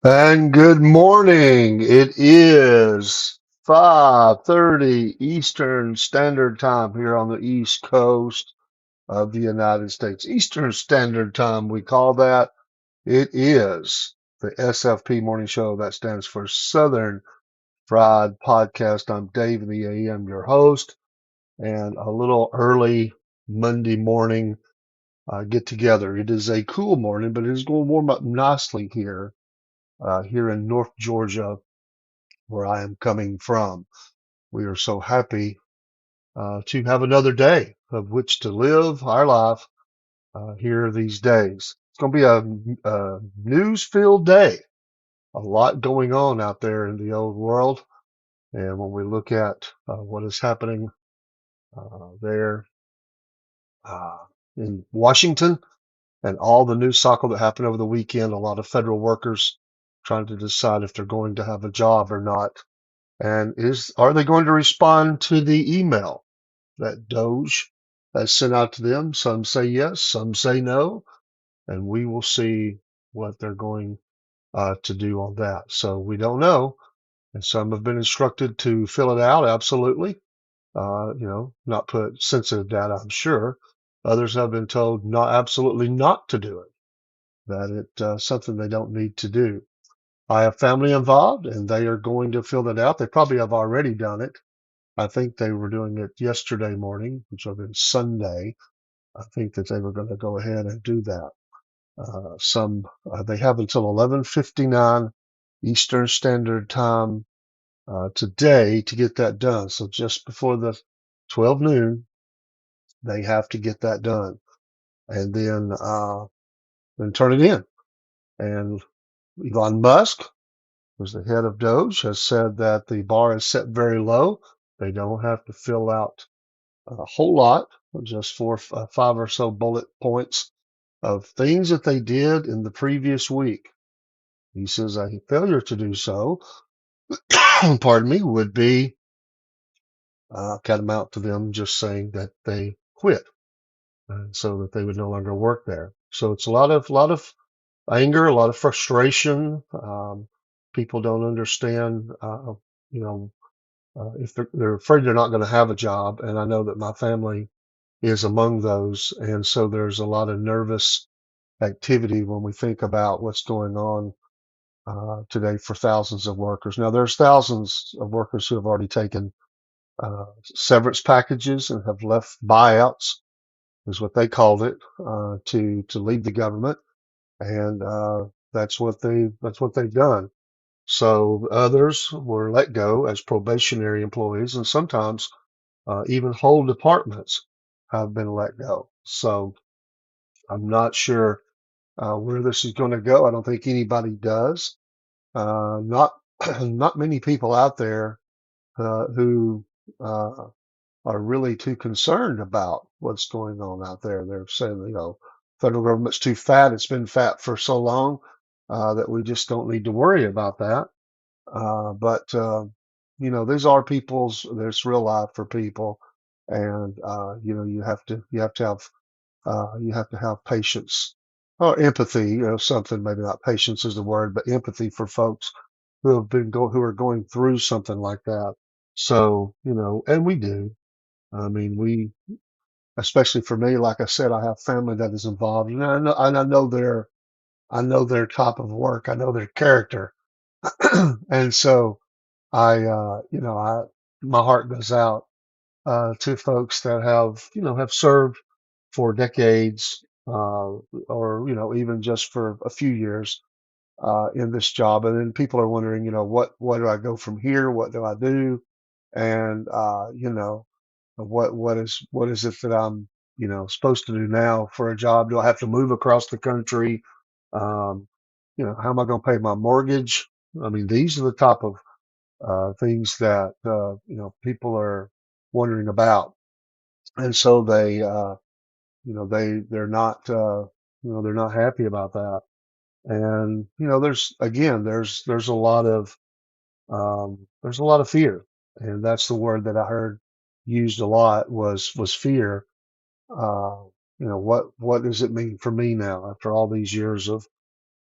And good morning. It is 5:30 Eastern Standard Time here on the East Coast of the United States. Eastern Standard Time, we call that. It is the SFP Morning Show. That stands for Southern Fried Podcast. I'm Dave in the AM, your host, and a little early Monday morning get together. It is a cool morning, but it is going to warm up nicely here in North Georgia, where I am coming from. We are so happy to have another day of which to live our life here these days. It's going to be a news-filled day. A lot going on out there in the old world. And when we look at what is happening there uh, in Washington and all the news cycle that happened over the weekend, a lot of federal workers trying to decide if they're going to have a job or not. And are they going to respond to the email that Doge has sent out to them? Some say yes, some say no, and we will see what they're going to do on that. So we don't know. And some have been instructed to fill it out, absolutely. Not put sensitive data, I'm sure. Others have been told not absolutely not to do it, that it's something they don't need to do. I have family involved, and they are going to fill that out. They probably have already done it. I think they were doing it yesterday morning, which would have been Sunday. I think that they were going to go ahead and do that. They have until 11:59 Eastern Standard Time today to get that done. So just before the 12 noon, they have to get that done, and then turn it in. And Elon Musk, who's the head of Doge, has said that the bar is set very low. They don't have to fill out a whole lot, just five or so bullet points of things that they did in the previous week. He says a failure to do so, pardon me, would be tantamount to them just saying that they quit, and so that they would no longer work there. So it's a lot of anger, a lot of frustration. People don't understand, you know, if they're afraid they're not going to have a job, and I know that my family is among those. And so there's a lot of nervous activity when we think about what's going on today for thousands of workers. Now, there's thousands of workers who have already taken severance packages and have left buyouts, is what they called it, to leave the government, and that's what they've done. So others were let go as probationary employees, and sometimes even whole departments have been let go. So I'm not sure where this is going to go. I don't think anybody does. Not not many people out there who uh, are really too concerned about what's going on out there. They're saying, federal government's too fat. It's been fat for so long that we just don't need to worry about that. But these are people's. There's real life for people, and you have to have patience or empathy, something, maybe not patience is the word, but empathy for folks who are going through something like that. So, and we do. I mean, especially for me, like I said, I have family that is involved, and I know their type of work. I know their character. And so my heart goes out to folks that have served for decades, or even just for a few years in this job. And then people are wondering, what do I go from here? What do I do? And what is it that I'm supposed to do now for a job? Do I have to move across the country? Um, how am I going to pay my mortgage? I mean, these are the type of things that people are wondering about, and so they're not happy about that. And there's a lot of fear, and that's the word that I heard used a lot was fear. What does it mean for me now after all these years of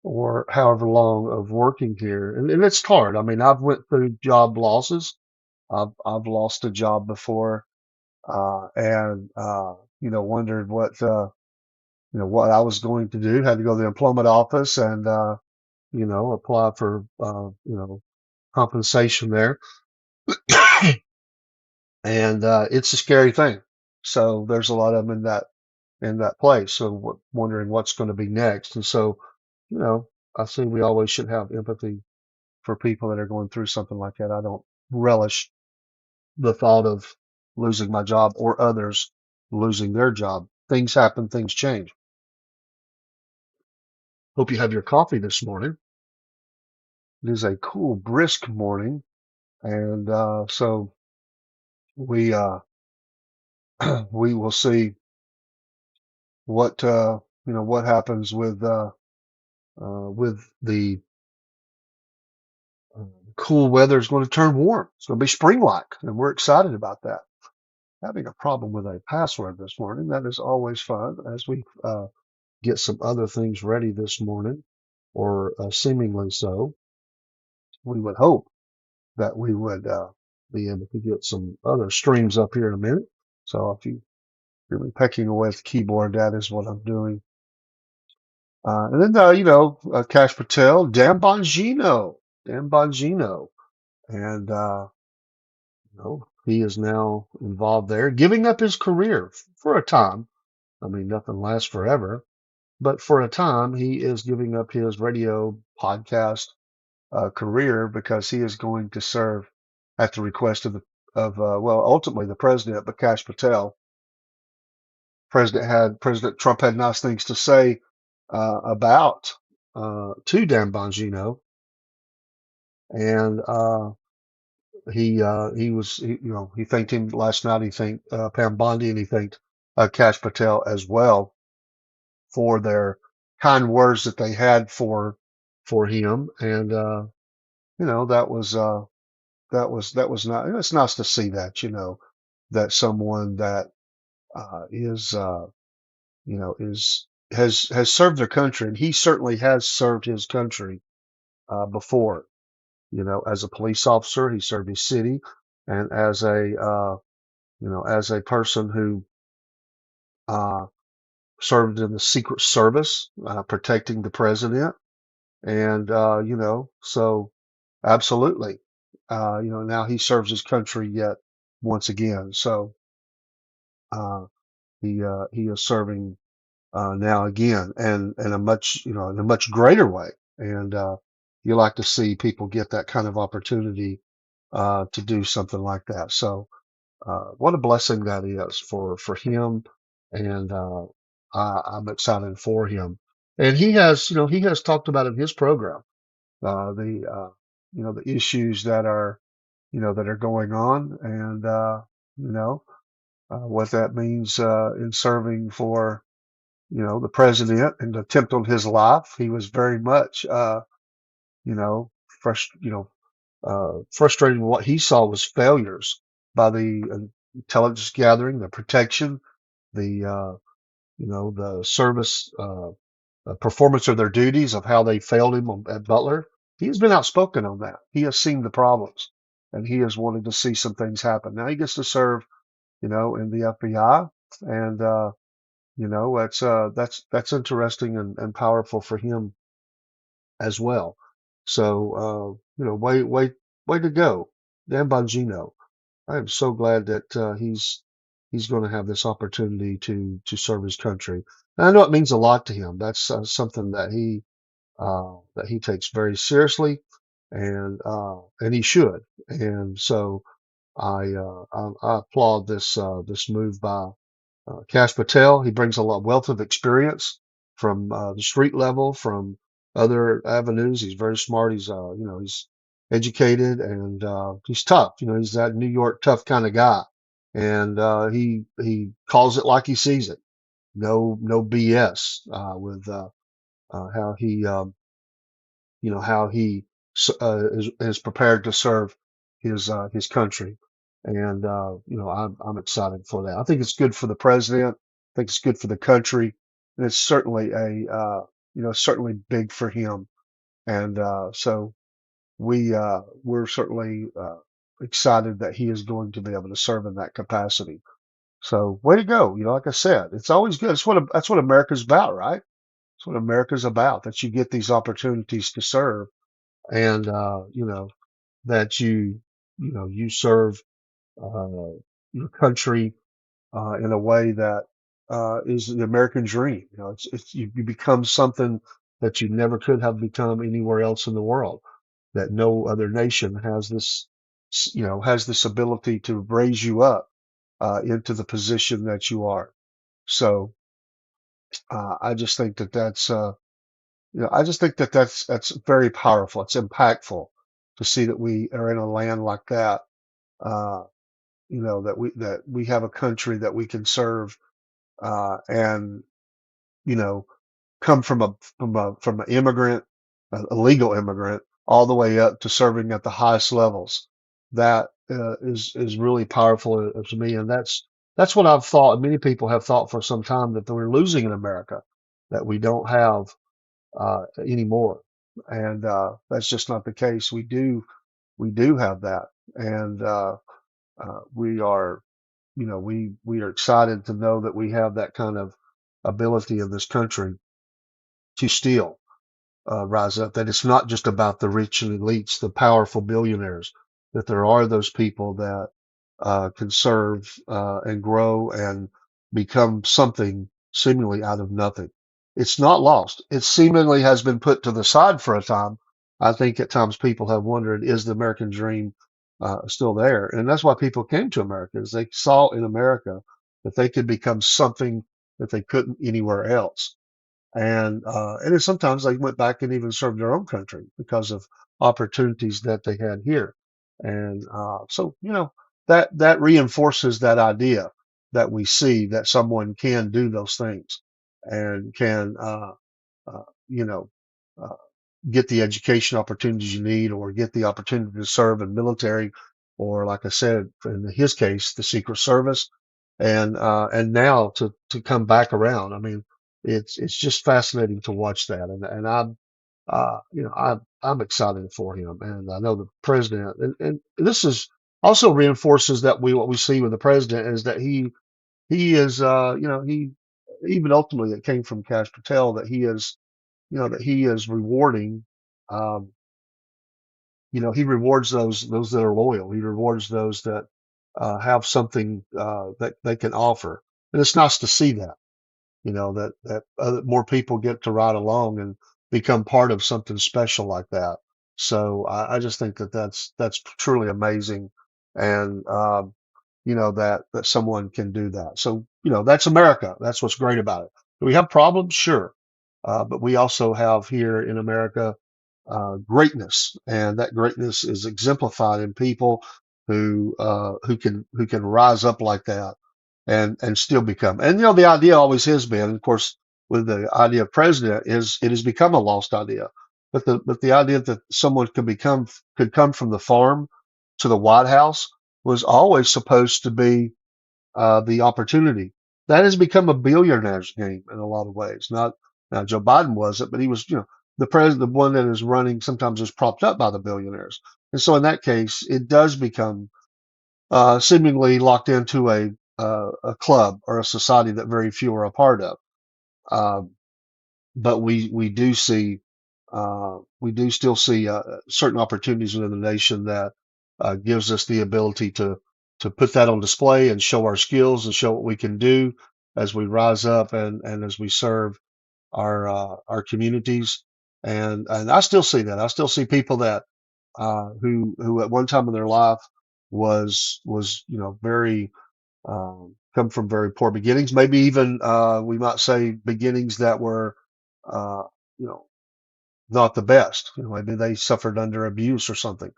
or however long of working here, and it's hard. I mean, I've went through job losses. I've lost a job before, and wondered what I was going to do. Had to go to the employment office and apply for compensation there, and it's a scary thing. So there's a lot of them in that place. So wondering what's going to be next, and so you know, I think we always should have empathy for people that are going through something like that. I don't relish the thought of losing my job or others losing their job. Things happen, things change. Hope you have your coffee this morning. It is a cool, brisk morning, and so we we will see what what happens with the uh, cool weather is going to turn warm. It's going to be spring-like, and we're excited about that. Having a problem with a password this morning. That is always fun as we get some other things ready this morning, or seemingly so. We would hope that we would be able to get some other streams up here in a minute. So if you hear me pecking away at the keyboard, that is what I'm doing. And then, Cash Patel, Dan Bongino, and he is now involved there, giving up his career for a time. I mean, nothing lasts forever, but for a time, he is giving up his radio podcast career because he is going to serve at the request ultimately the president, but Cash Patel. President Trump had nice things to say about to Dan Bongino, and he thanked him last night. He thanked Pam Bondi, and he thanked Cash Patel as well for their kind words that they had for him, and that was not. It's nice to see that that someone that is is has served their country, and he certainly has served his country before. As a police officer, he served his city, and as a person who uh, served in the Secret Service, protecting the president, and so absolutely, now he serves his country yet once again. So he is serving now again, and in a much greater way. And you like to see people get that kind of opportunity to do something like that. So what a blessing that is for him, and I'm excited for him. And he has talked about in his program the issues that are going on, and you know what that means in serving for the president and the attempt on his life. He was very much you know frust- you know frustrated with what he saw was failures by the intelligence gathering, the protection, the service performance of their duties, of how they failed him at Butler. He has been outspoken on that. He has seen the problems, and he is wanting to see some things happen. Now he gets to serve, in the FBI, and that's interesting and powerful for him as well. So way to go, Dan Bongino. I am so glad that he's going to have this opportunity to serve his country. And I know it means a lot to him. That's something that he takes very seriously, and he should. And so I applaud this move by Cash Patel. He brings a lot wealth of experience from the street level, from other avenues. He's very smart. He's educated, and he's tough. He's that New York tough kind of guy, and he calls it like he sees it. No BS with how he is prepared to serve his country, and I'm excited for that. I think it's good for the president. I think it's good for the country, and it's certainly certainly big for him. And so we're certainly excited that he is going to be able to serve in that capacity. So way to go. Like I said, it's always good. That's what America's about, right? That's what America's about, that you get these opportunities to serve, and that you serve uh, your country in a way that is the American dream. You become something that you never could have become anywhere else in the world. That no other nation has this ability to raise you up into the position that you are. So I just think that I just think that that's very powerful. It's impactful to see that we are in a land like that. Uh, that we have a country that we can serve, and you know come from an immigrant, a legal immigrant, all the way up to serving at the highest levels. That is really powerful to me, and that's what I've thought, and many people have thought for some time, that we're losing in America, that we don't have anymore, and that's just not the case. We do have that, and we are we are excited to know that we have that kind of ability in this country to still rise up, that it's not just about the rich and elites, the powerful billionaires, that there are those people that can serve and grow and become something seemingly out of nothing. It's not lost. It seemingly has been put to the side for a time. I think at times people have wondered, is the American dream still there? And that's why people came to America, is they saw in America that they could become something that they couldn't anywhere else. And then sometimes they went back and even served their own country because of opportunities that they had here. And so that reinforces that idea that we see that someone can do those things and can uh, you know uh, get the education opportunities you need, or get the opportunity to serve in military, or like I said, in his case, the Secret Service, and now to come back around. I mean, it's just fascinating to watch that, and I'm excited for him, and I know the president, and this is also reinforces that what we see with the president is that he is he even ultimately, it came from Cash Patel, that he is rewarding. Um, he rewards those that are loyal. He rewards those that have something that they can offer, and it's nice to see that. That more people get to ride along and become part of something special like that. So I just think that that's truly amazing, and that someone can do that. So that's America. That's what's great about it. Do we have problems? Sure, but we also have here in America greatness, and that greatness is exemplified in people who can rise up like that and still become. And the idea always has been, of course, with the idea of president, is it has become a lost idea. But the idea that someone could come from the farm to the White House was always supposed to be the opportunity. That has become a billionaire's game in a lot of ways. Not Now, Joe Biden wasn't, but he was, the president, the one that is running, sometimes is propped up by the billionaires. And so in that case, it does become seemingly locked into a club or a society that very few are a part of. Um, but we do still see certain opportunities within the nation that gives us the ability to put that on display and show our skills and show what we can do as we rise up and as we serve our communities. And I still see that. I still see people that who at one time in their life was very come from very poor beginnings, maybe even we might say beginnings that were uh, you know not the best. Maybe they suffered under abuse or something,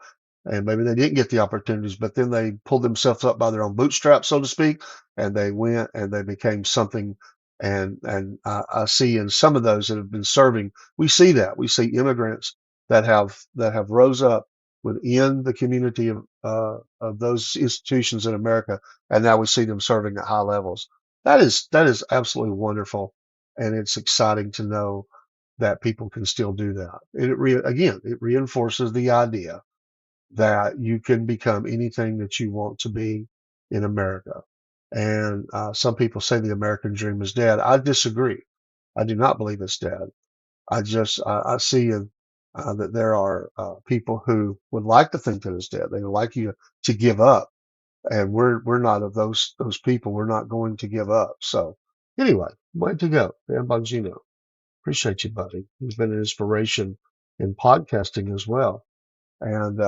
and maybe they didn't get the opportunities, but then they pulled themselves up by their own bootstraps, so to speak, and they went and they became something. And I see in some of those that have been serving, we see immigrants that have rose up within the community of those institutions in America, and now we see them serving at high levels. That is absolutely wonderful, and it's exciting to know that people can still do that. Again, it reinforces the idea that you can become anything that you want to be in America. And some people say the American dream is dead. I disagree. I do not believe it's dead. I see that there are people who would like to think that it's dead. They would like you to give up, and we're not of those people. We're not going to give up. So anyway, way to go, Dan Bongino. Appreciate you, buddy. You've been an inspiration in podcasting as well, and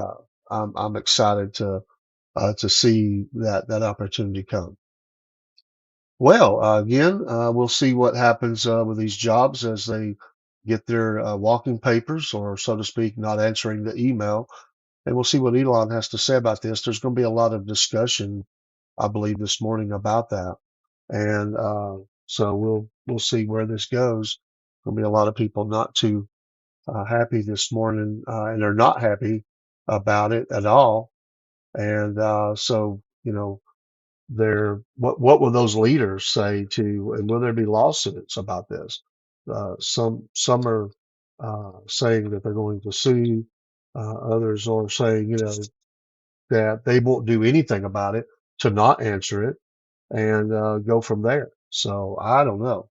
I'm excited to see that opportunity come. Well, again, we'll see what happens with these jobs as they get their walking papers, or so to speak, not answering the email. And we'll see what Elon has to say about this. There's going to be a lot of discussion, I believe, this morning about that. And so we'll see where this goes. There'll be a lot of people not too happy this morning, and they're not happy about it at all. And so, what will those leaders say to, and will there be lawsuits about this? Some are saying that they're going to sue. Others are saying, that they won't do anything about it, to not answer it, and go from there. So I don't know.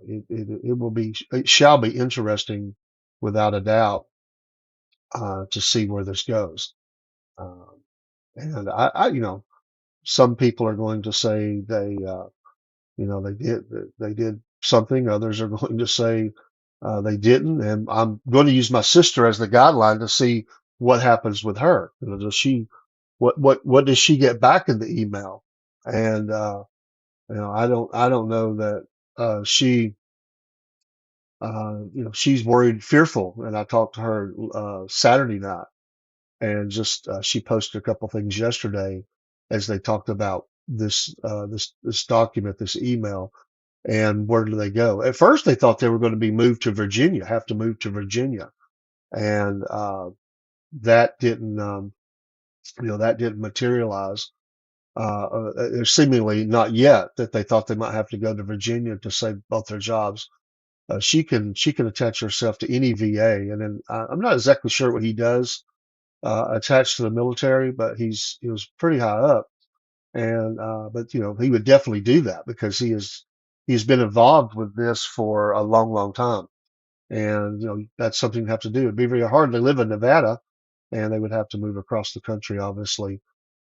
It shall be interesting, without a doubt, to see where this goes. Um, and some people are going to say they did something. Others are going to say they didn't. And I'm going to use my sister as the guideline to see what happens with her. Does she what does she get back in the email? And I don't know that she she's worried, fearful. And I talked to her Saturday night, and just she posted a couple things yesterday as they talked about this document, this email, and where do they go? At first, they thought they were going to be moved to Virginia, have to move to Virginia, and that didn't, that didn't materialize. Seemingly not yet. That they thought they might have to go to Virginia to save both their jobs. She can attach herself to any VA, and then I'm not exactly sure what he does attached to the military, but he was pretty high up, and but he would definitely do that because he's been involved with this for a long, long time, and that's something you have to do. It'd be very hard. They live in Nevada, and they would have to move across the country, obviously,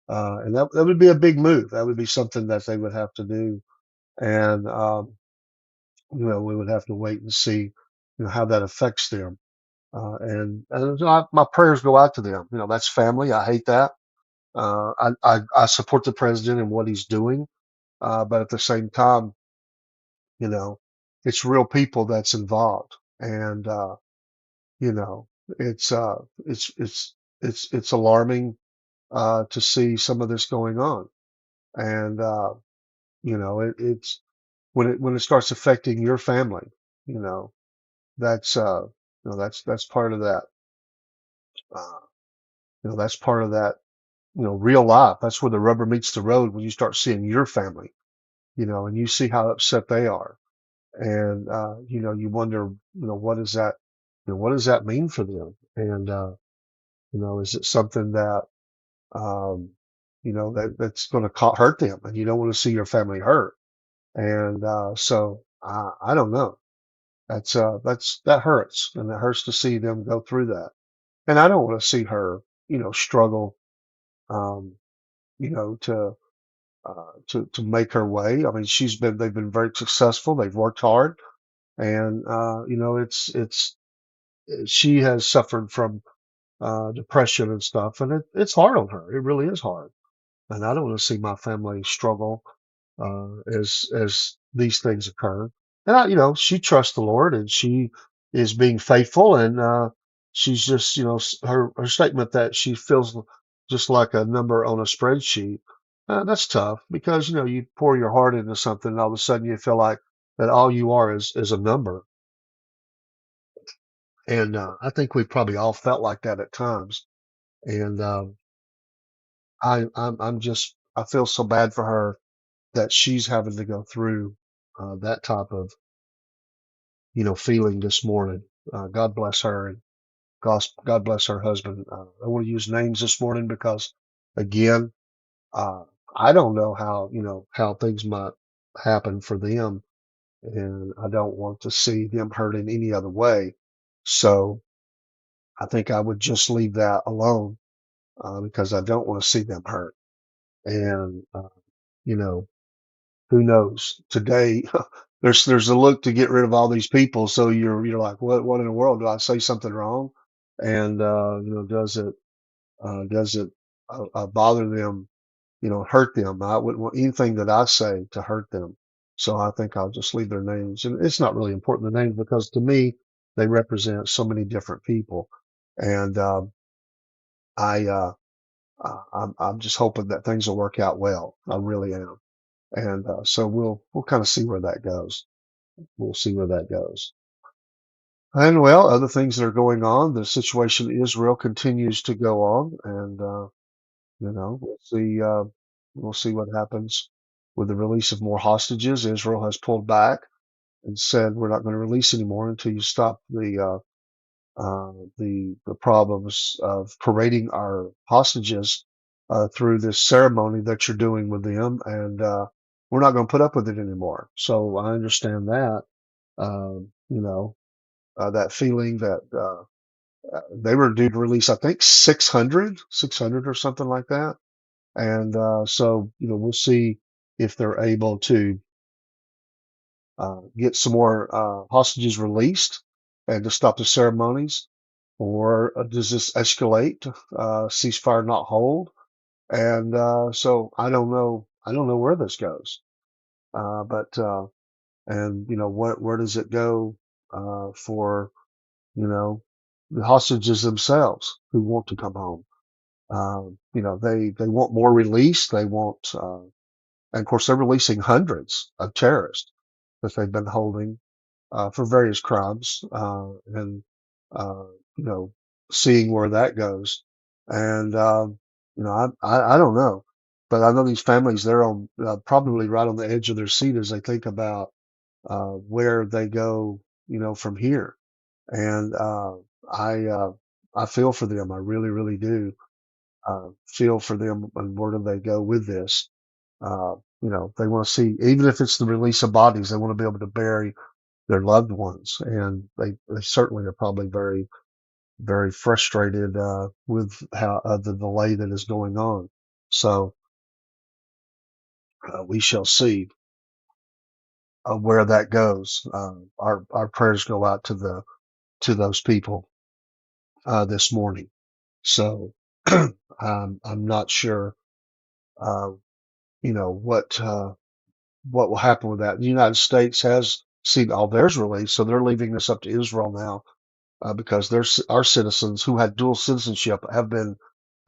and that would be a big move. That would be something that they would have to do, and we would have to wait and see, how that affects them. And my prayers go out to them. That's family. I hate that. I support the president and what he's doing, but at the same time, you know, it's real people that's involved, and you know, it's uh, it's alarming to see some of this going on, and it's when it starts affecting your family, you know, that's that's part of that. Uh, that's part of that. Real life. That's where the rubber meets the road, when you start seeing your family, and you see how upset they are. And, you wonder, what does that mean for them? And, is it something that, um, that's going to hurt them, and you don't want to see your family hurt. And, so I don't know. That hurts, and it hurts to see them go through that. And I don't want to see her, struggle, um, you know, to, to make her way. I mean, they've been very successful. They've worked hard, and she has suffered from depression and stuff, and it's hard on her. It really is hard, and I don't want to see my family struggle as these things occur. And she trusts the Lord, and she is being faithful, and she's just, her statement that she feels just like a number on a spreadsheet. That's tough, because you pour your heart into something, and all of a sudden you feel like that all you are is a number. And I think we probably all felt like that at times. And I feel so bad for her that she's having to go through that type of feeling this morning. God bless her, and God bless her husband. I want to use names this morning because, again, uh, I don't know how things might happen for them, and I don't want to see them hurt in any other way. So I think I would just leave that alone, because I don't want to see them hurt. And you know, who knows? Today, there's a look to get rid of all these people. So you're like, what in the world? Do I say something wrong? And does it bother them? Hurt them? I wouldn't want anything that I say to hurt them. So I think I'll just leave their names. And it's not really important, the names, because to me, they represent so many different people. And I I'm just hoping that things will work out well. I really am. And so we'll kind of see where that goes. We'll see where that goes. And well, other things that are going on, the situation in Israel continues to go on, and we'll see what happens with the release of more hostages. Israel has pulled back and said we're not going to release anymore until you stop the problems of parading our hostages through this ceremony that you're doing with them, and we're not going to put up with it anymore. So I understand that. That feeling that they were due to release, I think 600 or something like that. And so, we'll see if they're able to get some more hostages released and to stop the ceremonies, or does this escalate, ceasefire not hold? And so I don't know. I don't know where this goes. But and where does it go for the hostages themselves who want to come home? They want more release. They want, and of course, they're releasing hundreds of terrorists that they've been holding for various crimes, and uh, you know, seeing where that goes. And I don't know, but I know these families, they're on probably right on the edge of their seat as they think about where they go, from here. And I uh, I feel for them. I really, really do feel for them. And where do they go with this? They want to see, even if it's the release of bodies, they want to be able to bury their loved ones, and they certainly are probably very, very frustrated with how the delay that is going on. So we shall see where that goes. Our prayers go out to those people this morning. So I'm not sure, uh, what will happen with that. The United States has seen all theirs released, so they're leaving this up to Israel now, because our citizens who had dual citizenship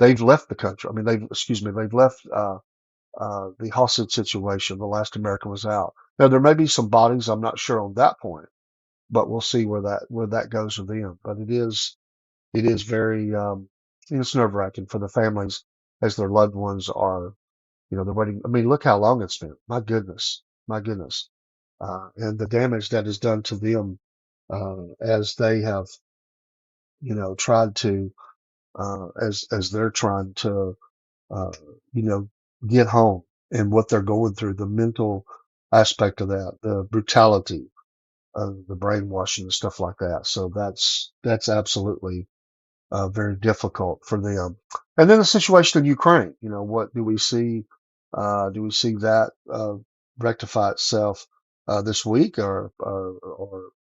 they've left the country. I mean, they've left the hostage situation. The last American was out. Now there may be some bodies. I'm not sure on that point, but we'll see where that goes with them. But it is very it's nerve wracking for the families as their loved ones are. They're waiting. I mean, look how long it's been. My goodness, my goodness, and the damage that is done to them as they have, tried to, as they're trying to, uh, you know, get home, and what they're going through, the mental aspect of that, the brutality of the brainwashing and stuff like that. So that's absolutely very difficult for them. And then the situation in Ukraine, what do we see? Do we see that rectify itself this week, or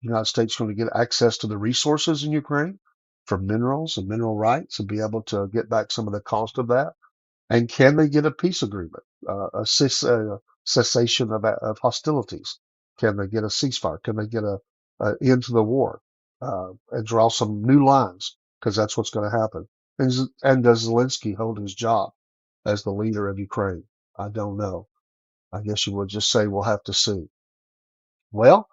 United States going to get access to the resources in Ukraine for minerals and mineral rights and be able to get back some of the cost of that? And can they get a peace agreement, cessation of hostilities? Can they get a ceasefire? Can they get a end to the war, and draw some new lines? Because that's what's going to happen. And does Zelensky hold his job as the leader of Ukraine? I don't know. I guess you would just say we'll have to see. Well,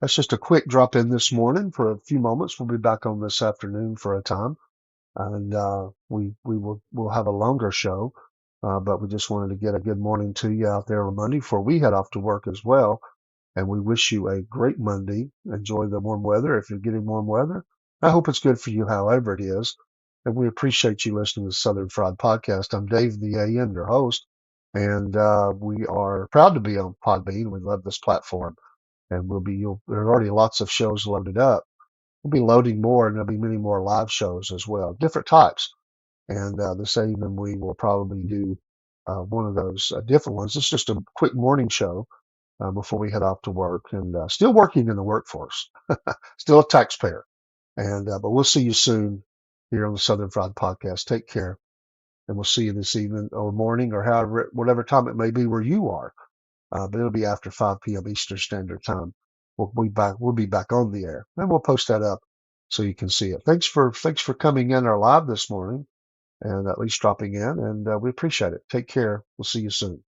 that's just a quick drop in this morning for a few moments. We'll be back on this afternoon for a time, and we'll have a longer show. But we just wanted to get a good morning to you out there on Monday before we head off to work as well. And we wish you a great Monday. Enjoy the warm weather if you're getting warm weather. I hope it's good for you, however it is. And we appreciate you listening to the Southern Fried Podcast. I'm Dave the AM, your host, and we are proud to be on Podbean. We love this platform, and there are already lots of shows loaded up. We'll be loading more, and there'll be many more live shows as well, different types. And this evening we will probably do one of those different ones. It's just a quick morning show before we head off to work, and still working in the workforce, still a taxpayer. And but we'll see you soon here on the Southern Fried Podcast. Take care, and we'll see you this evening or morning or however, whatever time it may be where you are. But it'll be after 5 p.m. Eastern Standard Time. We'll be back. We'll be back on the air, and we'll post that up so you can see it. Thanks for coming in our live this morning, and at least dropping in, and we appreciate it. Take care. We'll see you soon.